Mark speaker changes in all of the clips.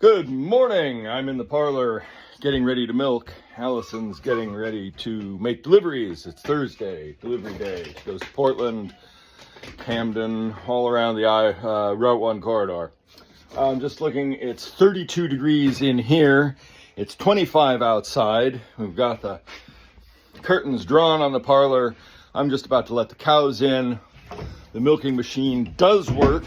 Speaker 1: Good morning. I'm in the parlor getting ready to milk. Allison's getting ready to make deliveries. It's Thursday, delivery day. She goes to Portland, Camden, all around the Route 1 corridor. I'm just looking, it's 32 degrees in here. It's 25 outside. We've got the curtains drawn on the parlor. I'm just about to let the cows in. The milking machine does work.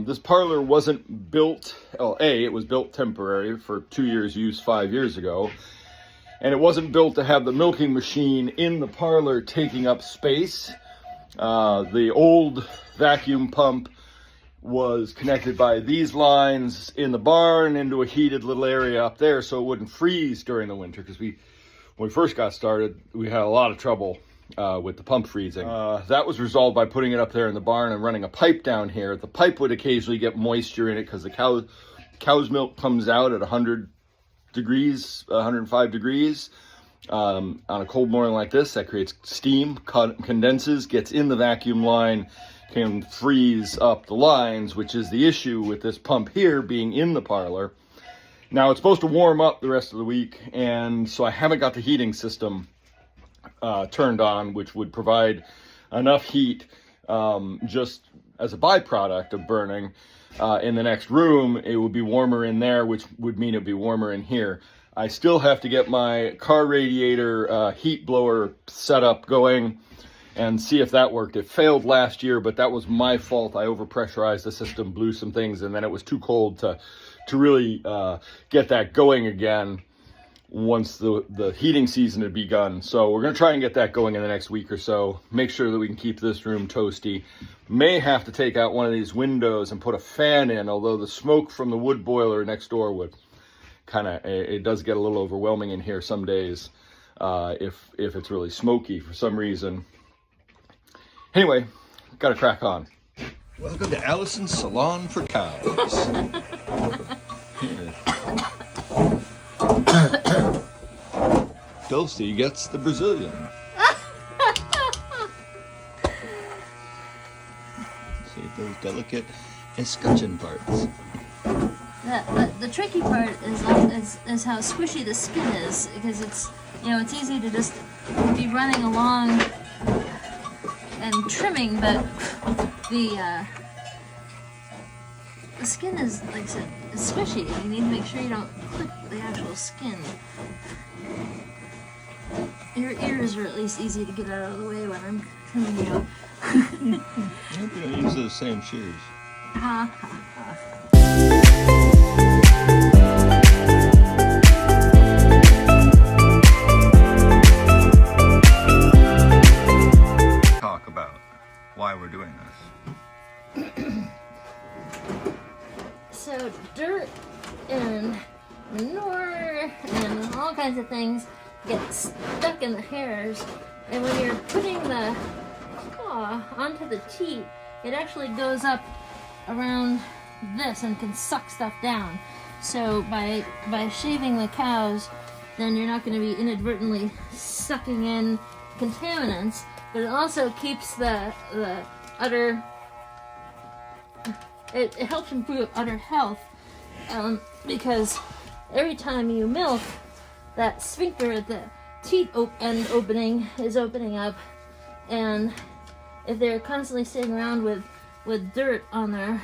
Speaker 1: This parlor wasn't built, it was built temporary for 2 years use 5 years ago. And it wasn't built to have the milking machine in the parlor taking up space. The old vacuum pump was connected by these lines in the barn into a heated little area up there so it wouldn't freeze during the winter, because when we first got started, we had a lot of trouble with the pump freezing. That was resolved by putting it up there in the barn and running a pipe down here. The pipe would occasionally get moisture in it because the cow's milk comes out at 100 degrees, 105 degrees. On a cold morning like this, that creates steam, condenses, gets in the vacuum line, can freeze up the lines, which is the issue with this pump here being in the parlor. Now, it's supposed to warm up the rest of the week, and so I haven't got the heating system turned on, which would provide enough heat just as a byproduct of burning. In the next room, it would be warmer in there, which would mean it'd be warmer in here. I still have to get my car radiator heat blower set up going and see if that worked. It failed last year, but that was my fault. I overpressurized the system, blew some things, and then it was too cold to really get that going again once the heating season had begun. So we're going to try and get that going in the next week or so. Make sure that we can keep this room toasty. May have to take out one of these windows and put a fan in, although the smoke from the wood boiler next door would it does get a little overwhelming in here some days if it's really smoky for some reason. Anyway, got to crack on. Welcome to Allison's Salon for Cows. Dulcie gets the Brazilian. See those delicate escutcheon parts.
Speaker 2: The tricky part is how squishy the skin is, because it's easy to just be running along and trimming, but the skin is, like I said, is squishy. You need to make sure you don't clip the actual skin. Your ears are at least easy to get out of the way when I'm trimming you.
Speaker 1: I hope you don't use those same shears.
Speaker 2: Ha ha ha.
Speaker 1: Talk about why we're doing this.
Speaker 2: So dirt and manure and all kinds of things get stuck in the hairs, and when you're putting the claw onto the teat, it actually goes up around this and can suck stuff down. So by shaving the cows, then you're not going to be inadvertently sucking in contaminants, but it also keeps the udder. It helps improve udder health, because every time you milk, that sphincter at the teat end opening is opening up, and if they're constantly sitting around with dirt on their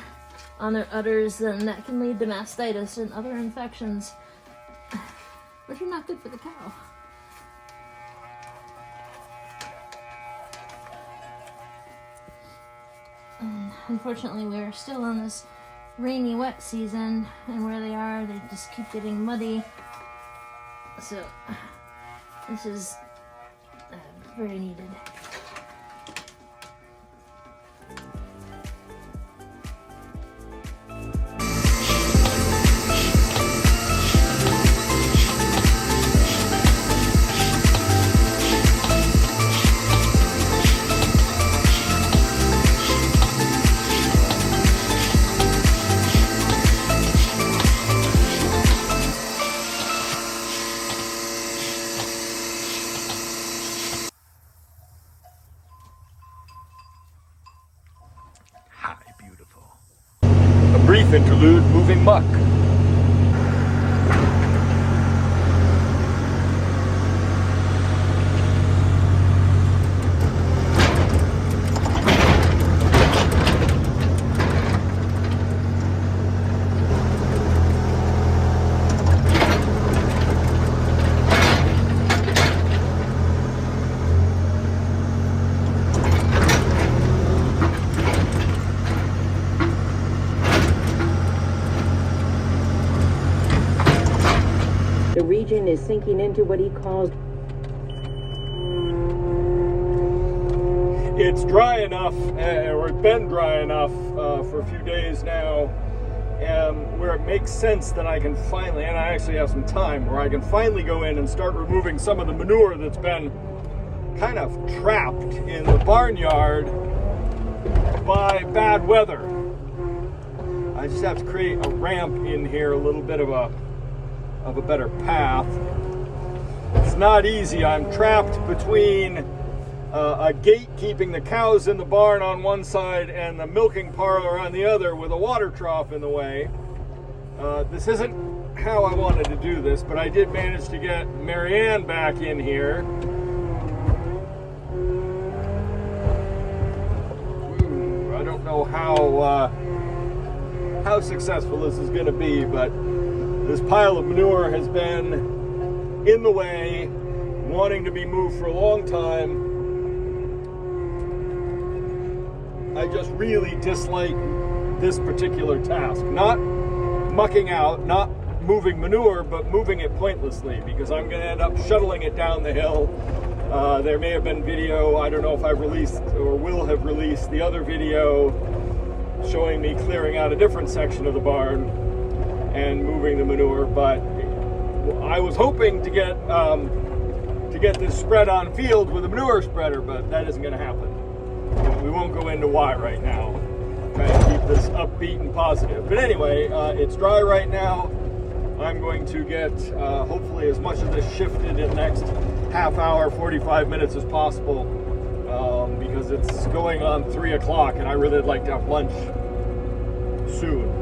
Speaker 2: udders, then that can lead to mastitis and other infections, which are not good for the cow. And unfortunately, we're still in this rainy, wet season, and where they are, they just keep getting muddy. So this is very needed.
Speaker 1: Brief interlude, moving muck.
Speaker 3: The region is sinking into what he calls
Speaker 1: it's dry enough, or it's been dry enough for a few days now, where it makes sense that I can finally, and I actually have some time, where I can finally go in and start removing some of the manure that's been kind of trapped in the barnyard by bad weather. I just have to create a ramp in here, a little bit of a better path. It's not easy. I'm trapped between a gate keeping the cows in the barn on one side and the milking parlor on the other with a water trough in the way. This isn't how I wanted to do this, but I did manage to get Marianne back in here. Ooh, I don't know how successful this is going to be, but this pile of manure has been in the way, wanting to be moved for a long time. I just really dislike this particular task. Not mucking out, not moving manure, but moving it pointlessly, because I'm going to end up shuttling it down the hill. There may have been video, I don't know if I've released or will have released the other video showing me clearing out a different section of the barn and moving the manure, but I was hoping to get this spread on field with a manure spreader, but that isn't going to happen. We won't go into why right now. Try to keep this upbeat and positive. But anyway, it's dry right now. I'm going to get hopefully as much of this shifted in the next half hour, 45 minutes as possible, because it's going on 3 o'clock and I really would like to have lunch soon.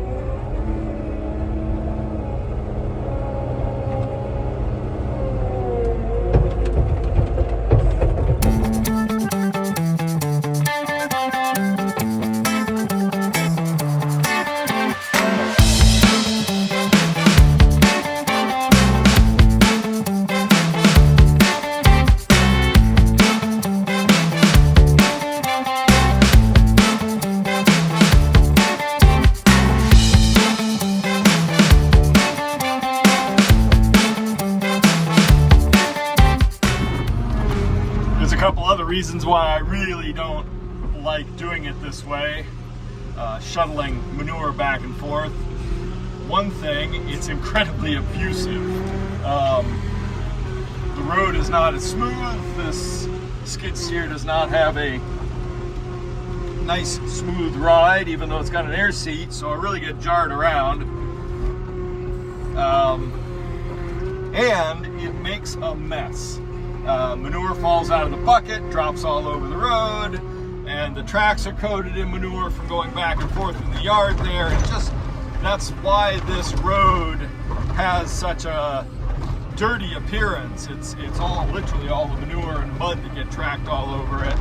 Speaker 1: Reasons why I really don't like doing it this way, shuttling manure back and forth. One thing, it's incredibly abusive. The road is not as smooth. This skid steer does not have a nice smooth ride, even though it's got an air seat, so I really get jarred around. And it makes a mess. Manure falls out of the bucket, drops all over the road, and the tracks are coated in manure from going back and forth in the yard there. That's why this road has such a dirty appearance. It's all, literally all the manure and mud that get tracked all over it.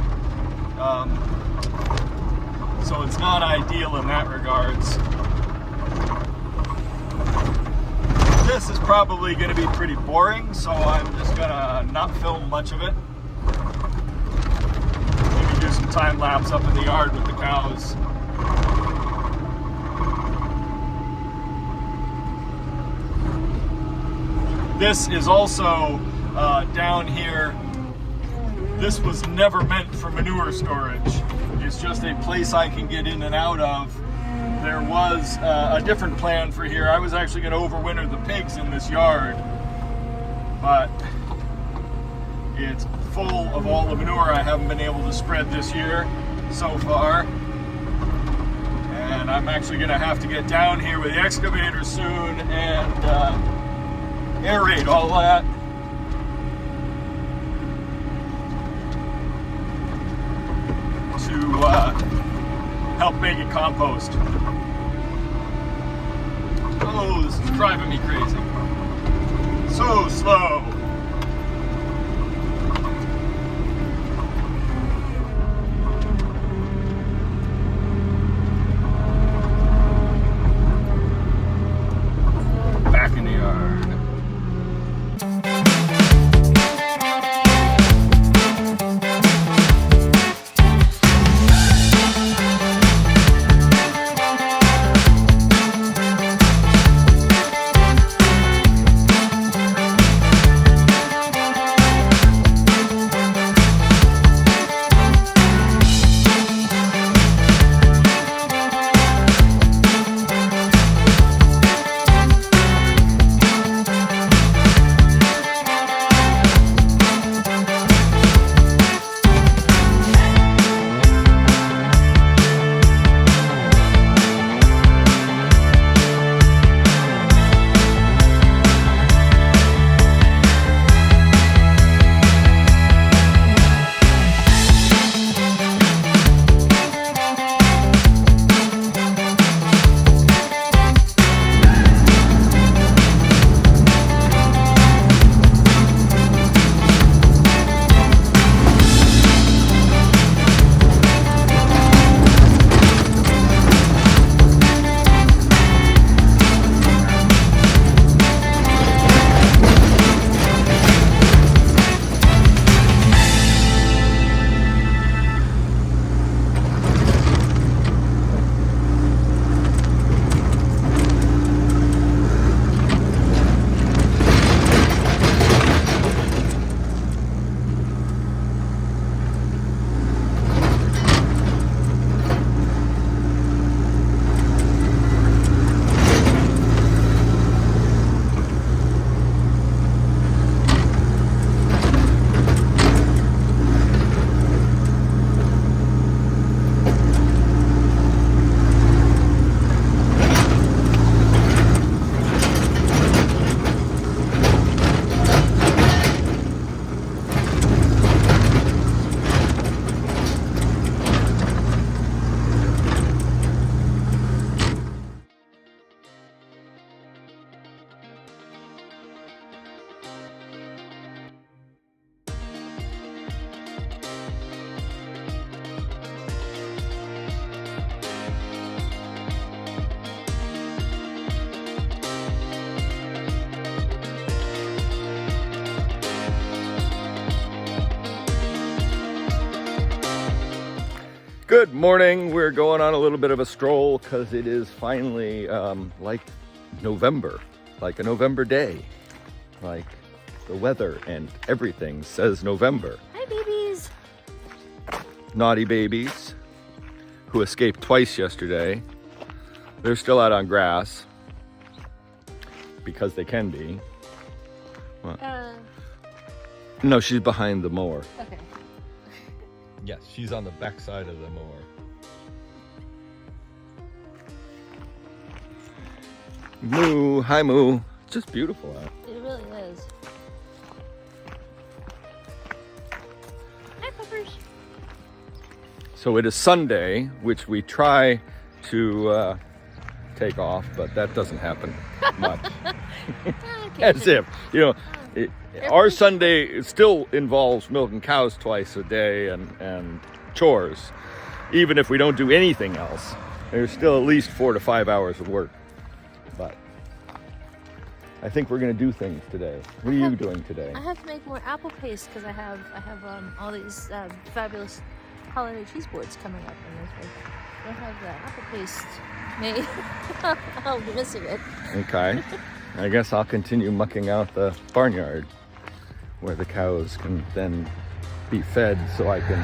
Speaker 1: So it's not ideal in that regards. This is probably going to be pretty boring, so I'm just going to not film much of it. Maybe do some time lapse up in the yard with the cows. This is also down here. This was never meant for manure storage. It's just a place I can get in and out of. There was a different plan for here. I was actually going to overwinter the pigs in this yard, but it's full of all the manure I haven't been able to spread this year so far. And I'm actually going to have to get down here with the excavator soon and aerate all that. To help make it compost. Oh, this is driving me crazy. So slow. Back in the yard. Good morning. We're going on a little bit of a stroll because it is finally like November, like a November day. Like the weather and everything says November.
Speaker 2: Hi, babies.
Speaker 1: Naughty babies who escaped twice yesterday. They're still out on grass because they can be. What? No, she's behind the mower.
Speaker 2: Okay.
Speaker 1: Yes, she's on the back side of the mower. Moo, hi Moo. It's just beautiful out.
Speaker 2: It really is. Hi, puppers.
Speaker 1: So it is Sunday, which we try to take off, but that doesn't happen much. As if, you know, our Sunday still involves milking cows twice a day and chores. Even if we don't do anything else, there's still at least 4 to 5 hours of work. But I think we're going to do things today. What are you doing today?
Speaker 2: I have to make more apple paste because I have all these fabulous holiday cheese boards coming up, and if I don't have the apple paste made, I'll be missing it.
Speaker 1: Okay. I guess I'll continue mucking out the barnyard where the cows can then be fed so I can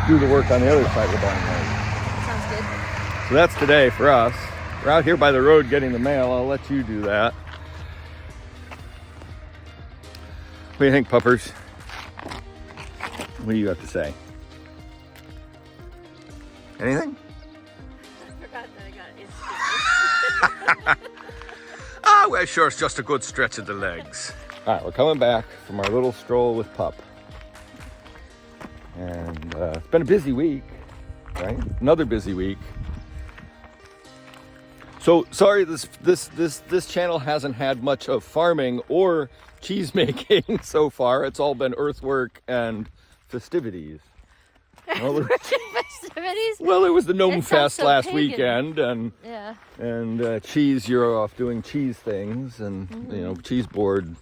Speaker 1: do the work on the other side of the barnyard.
Speaker 2: Sounds good.
Speaker 1: So that's today for us. We're out here by the road getting the mail. I'll let you do that. What do you think, puppers? What do you have to say? Anything?
Speaker 2: I forgot that I got it.
Speaker 1: Ah, well, sure, it's just a good stretch of the legs. All right, we're coming back from our little stroll with Pup. And it's been a busy week, right? Another busy week. So, sorry, this channel hasn't had much of farming or cheese making so far. It's all been earthwork and festivities. Well,
Speaker 2: Festivities?
Speaker 1: well, it was the Gnome
Speaker 2: It sounds
Speaker 1: Fest
Speaker 2: so
Speaker 1: last
Speaker 2: pagan.
Speaker 1: weekend, and
Speaker 2: Yeah.
Speaker 1: cheese, you're off doing cheese things, and you know, cheese board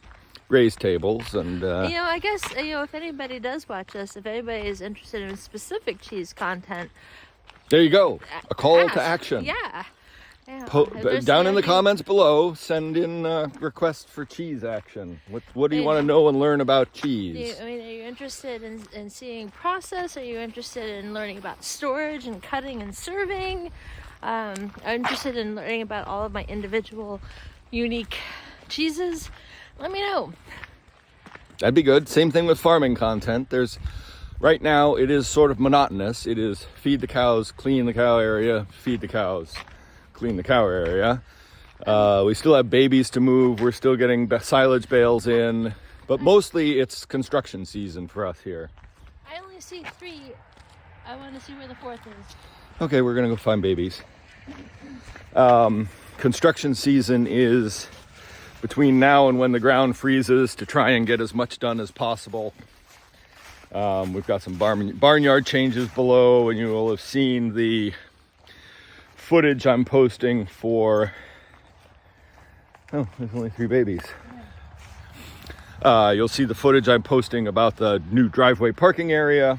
Speaker 1: raised tables, and
Speaker 2: You know, I guess, if anybody does watch this, if anybody is interested in specific cheese content,
Speaker 1: there you go, a call
Speaker 2: ask.
Speaker 1: to action.
Speaker 2: Yeah. Yeah. If there's
Speaker 1: Down in the
Speaker 2: something-
Speaker 1: comments below, send in requests for cheese action. What do you want to know and learn about cheese?
Speaker 2: are you interested in seeing process? Are you interested in learning about storage and cutting and serving? I'm interested in learning about all of my individual unique cheeses. Let me know.
Speaker 1: That'd be good. Same thing with farming content. Right now it is sort of monotonous. It is feed the cows, clean the cow area, feed the cows, clean the cow area. We still have babies to move. We're still getting silage bales in, but mostly it's construction season for us here.
Speaker 2: I only see 3. I want to see where the 4th is.
Speaker 1: Okay, we're gonna go find babies. Construction season is between now and when the ground freezes to try and get as much done as possible. We've got some barnyard changes below, and you will have seen the footage I'm posting for. Oh, there's only 3 babies. You'll see the footage I'm posting about the new driveway parking area.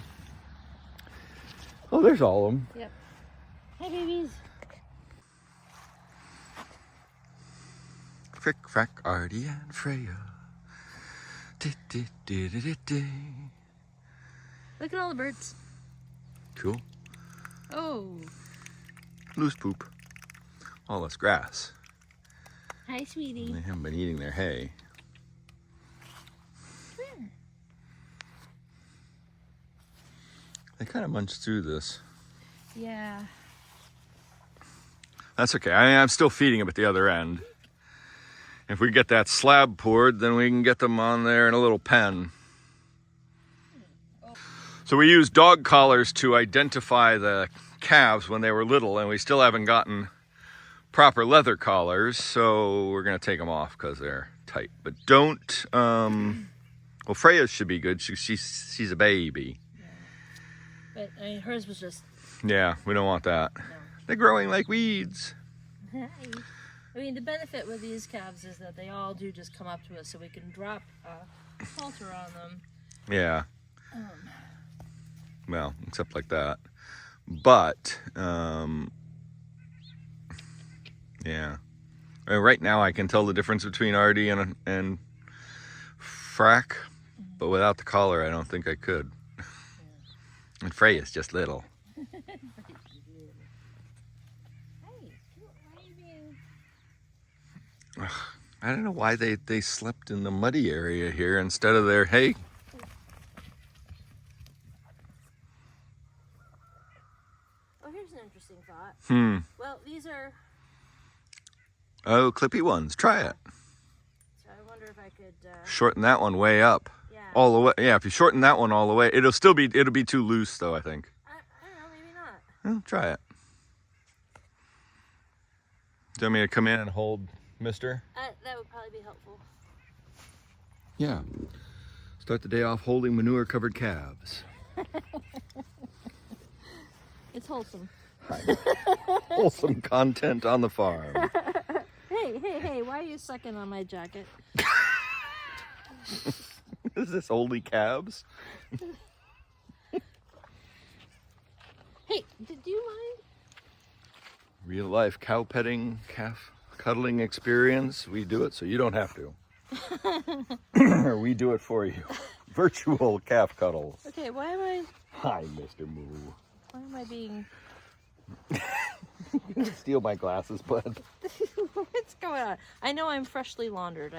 Speaker 1: Oh, there's all of them.
Speaker 2: Yep. Hi, babies.
Speaker 1: Frick, frack, Artie and Freya.
Speaker 2: Look at all the birds.
Speaker 1: Cool.
Speaker 2: Oh.
Speaker 1: Loose poop. All this grass.
Speaker 2: Hi, sweetie.
Speaker 1: They haven't been eating their hay. They kind of munched through this.
Speaker 2: Yeah.
Speaker 1: That's okay. I'm still feeding them at the other end. If we get that slab poured, then we can get them on there in a little pen. So we use dog collars to identify the calves when they were little, and we still haven't gotten proper leather collars, so we're gonna take them off because they're tight. But don't, well, Freya's should be good. She's a baby.
Speaker 2: Yeah. But, I mean, hers was just...
Speaker 1: Yeah, we don't want that.
Speaker 2: No.
Speaker 1: They're growing like weeds.
Speaker 2: I mean, the benefit with these calves is that they all do just come up to us, so we can drop a halter on them.
Speaker 1: Yeah. Well, except like that. But yeah, right now I can tell the difference between Artie and Frack, but without the collar I don't think I could. And Freya's just little. I don't know why they slept in the muddy area here instead of their hay.
Speaker 2: Oh, here's an interesting thought. Well, these are...
Speaker 1: Oh, clippy ones. Try it.
Speaker 2: So I wonder if I could...
Speaker 1: Shorten that one way up.
Speaker 2: Yeah.
Speaker 1: All the way. Yeah, if you shorten that one all the way, it'll be too loose though, I think.
Speaker 2: I don't know, maybe not.
Speaker 1: Well, try it. Do you want me to come in and hold Mister?
Speaker 2: That would probably be helpful.
Speaker 1: Yeah. Start the day off holding manure-covered calves.
Speaker 2: It's wholesome.
Speaker 1: Wholesome content on the farm.
Speaker 2: Hey, why are you sucking on my jacket?
Speaker 1: Is this only calves?
Speaker 2: Hey, did you mind?
Speaker 1: Real life cow petting, calf cuddling experience. We do it so you don't have to. Or we do it for you. Virtual calf cuddles.
Speaker 2: Okay, why am I...
Speaker 1: Hi, Mr. Moo.
Speaker 2: Why am I being...
Speaker 1: You can steal my glasses, bud.
Speaker 2: What's going on? I know I'm freshly laundered.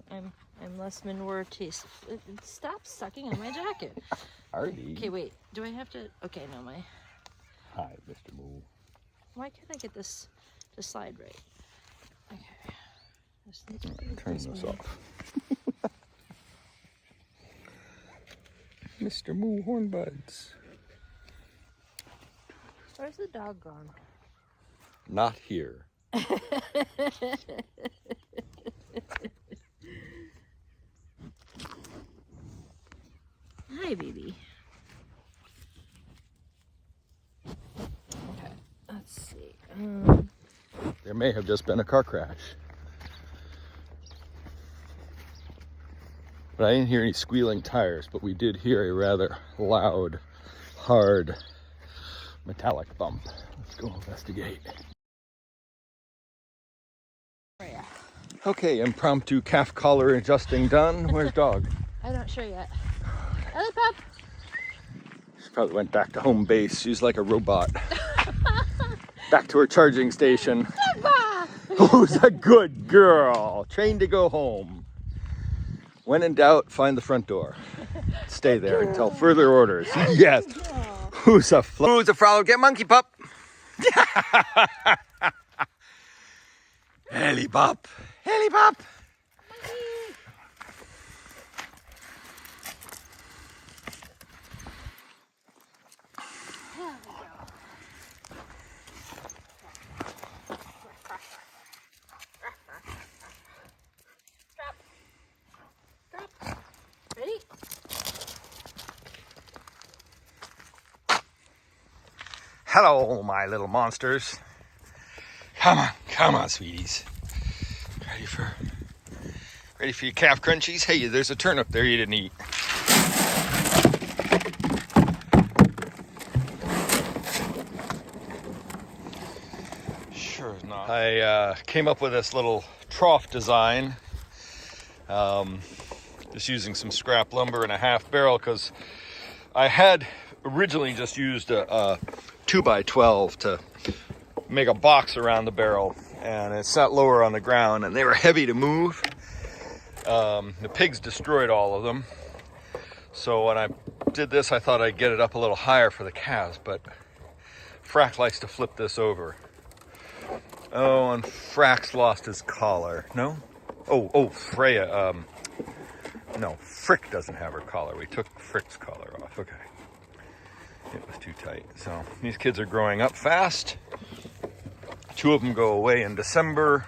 Speaker 2: I'm less manure taste. Stop sucking on my jacket.
Speaker 1: Artie.
Speaker 2: Okay, wait. Do I have to... Okay, no, my...
Speaker 1: Hi, Mr. Moo.
Speaker 2: Why can't I get this to slide right? Okay. Just need to
Speaker 1: Turn this
Speaker 2: way.
Speaker 1: off. Mr. Moo Hornbuds.
Speaker 2: Where's the dog gone?
Speaker 1: Not here.
Speaker 2: Hi, baby. Okay, let's see.
Speaker 1: There may have just been a car crash. But I didn't hear any squealing tires, but we did hear a rather loud, hard, metallic bump. Let's go investigate.
Speaker 2: Freya.
Speaker 1: Okay, impromptu calf collar adjusting done. Where's dog?
Speaker 2: I'm not sure yet. Hello, pup.
Speaker 1: She probably went back to home base. She's like a robot. Back to her charging station. Who's a good girl? Trained to go home. When in doubt, find the front door. Stay there until further orders. Yes. Who's a frolic? Get monkey pup. Helly pop. Helly pop.
Speaker 2: Ready?
Speaker 1: Hello, my little monsters. Come on, sweeties. Ready for your calf crunchies? Hey, there's a turnip there you didn't eat. Sure is not. I came up with this little trough design. Just using some scrap lumber and a half barrel because I had originally just used a 2x12 to make a box around the barrel, and it sat lower on the ground and they were heavy to move. The pigs destroyed all of them, so when I did this I thought I'd get it up a little higher for the calves, but Frack likes to flip this over. Oh, and Frack's lost his collar. No? Oh, Freya, no, Frick doesn't have her collar. We took Frick's collar off. Okay. It was too tight. So these kids are growing up fast. 2 of them go away in December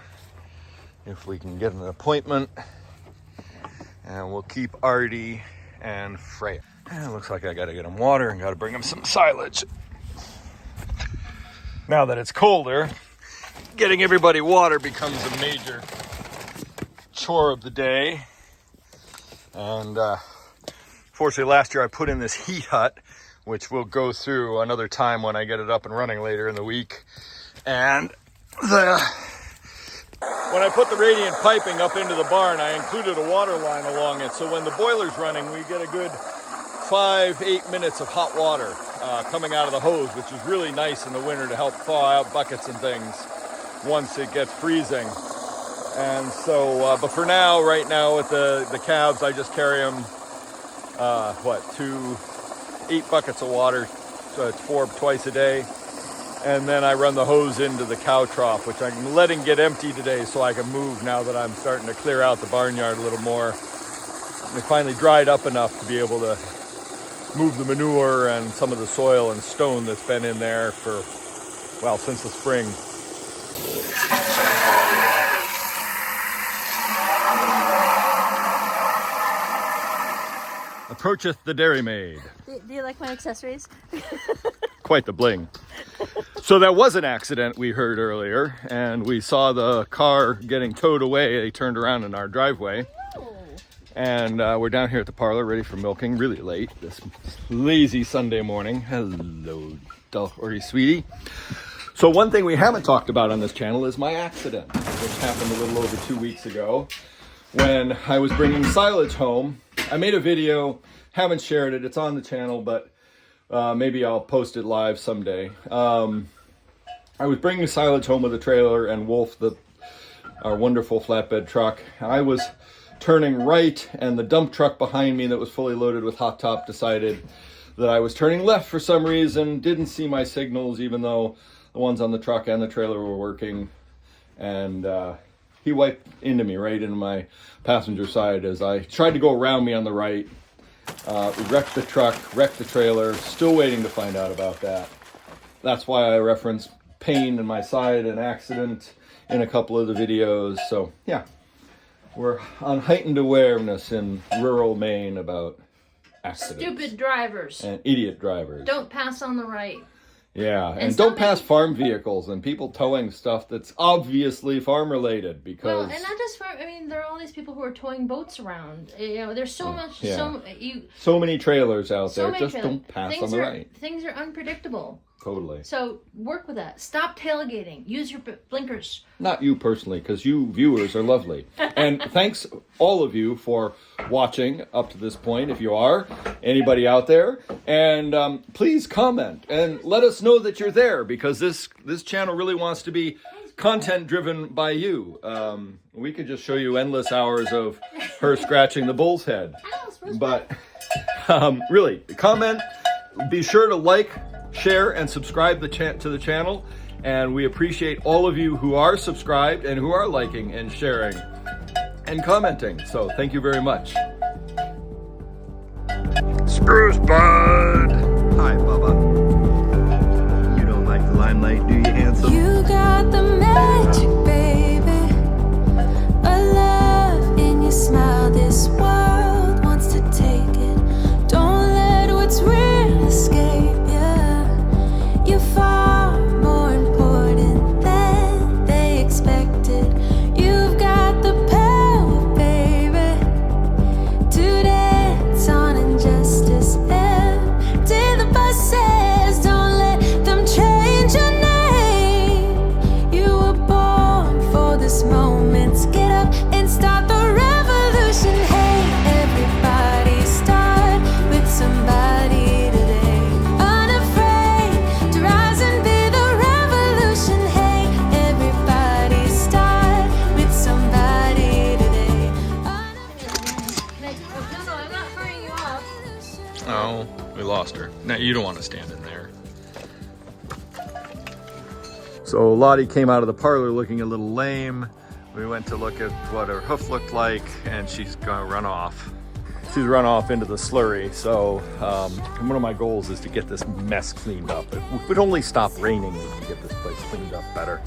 Speaker 1: if we can get an appointment. And we'll keep Artie and Freya. And it looks like I gotta get them water and gotta bring them some silage. Now that it's colder, getting everybody water becomes a major chore of the day. And fortunately last year I put in this heat hut which we'll go through another time when I get it up and running later in the week. And when I put the radiant piping up into the barn, I included a water line along it, so when the boiler's running, we get a good 5-8 minutes of hot water coming out of the hose, which is really nice in the winter to help thaw out buckets and things once it gets freezing. And so, but for now, right now with the calves, I just carry them, 8 buckets of water, so it's 4 twice a day. And then I run the hose into the cow trough, which I'm letting get empty today so I can move now that I'm starting to clear out the barnyard a little more. It finally dried up enough to be able to move the manure and some of the soil and stone that's been in there for, well, since the spring. Approacheth the dairymaid.
Speaker 2: Do you like my accessories?
Speaker 1: Quite the bling. So that was an accident we heard earlier, and we saw the car getting towed away. They turned around in our driveway.
Speaker 2: Oh.
Speaker 1: And we're down here at the parlor ready for milking, really late this lazy Sunday morning. Hello, Dory sweetie. So one thing we haven't talked about on this channel is my accident, which happened a little over 2 weeks ago when I was bringing silage home. I made a video, haven't shared it, it's on the channel, but maybe I'll post it live someday. I was bringing silage home with a trailer, and Wolf, our wonderful flatbed truck, I was turning right, and the dump truck behind me that was fully loaded with hot top decided that I was turning left for some reason, didn't see my signals even though the ones on the truck and the trailer were working, and he wiped into me, right into my passenger side as I tried to go around me on the right. Wrecked the truck, wrecked the trailer, still waiting to find out about that. That's why I reference pain in my side and accident in a couple of the videos. So yeah, we're on heightened awareness in rural Maine about accidents.
Speaker 2: Stupid drivers.
Speaker 1: And idiot drivers.
Speaker 2: Don't pass on the right.
Speaker 1: Yeah, and don't pass farm vehicles and people towing stuff that's obviously farm related, because...
Speaker 2: Well, and not just farm, I mean, there are all these people who are towing boats around. You know, there's so much,
Speaker 1: yeah. So many trailers out there, just
Speaker 2: trailers.
Speaker 1: don't pass on the right.
Speaker 2: Things are unpredictable.
Speaker 1: Totally.
Speaker 2: So work with that. Stop tailgating. Use your blinkers.
Speaker 1: Not you personally, because you viewers are lovely. And thanks all of you for watching up to this point, if you are, anybody out there. And please comment and let us know that you're there, because this channel really wants to be content driven by you. We could just show you endless hours of her scratching the bull's head. But really, comment. Be sure to like, share, and subscribe to the channel, and we appreciate all of you who are subscribed and who are liking and sharing and commenting. So thank you very much. Spruce bud. Hi, Bubba. You don't like the limelight, do you, handsome?
Speaker 4: You got the magic, baby. A love in your smile. This world wants to take it. Don't let what's real escape. You're far more important than they expected. You've got the power, baby, to dance on injustice. Empty the buses, don't let them change your name. You were born for this moment. Get up and start the revolution. Hey, everybody, start with somebody.
Speaker 1: Oh, we lost her. Now you don't want to stand in there. So Lottie came out of the parlor looking a little lame. We went to look at what her hoof looked like, and she's gonna run off. She's run off into the slurry. So one of my goals is to get this mess cleaned up. If it would only stop raining, we can get this place cleaned up better.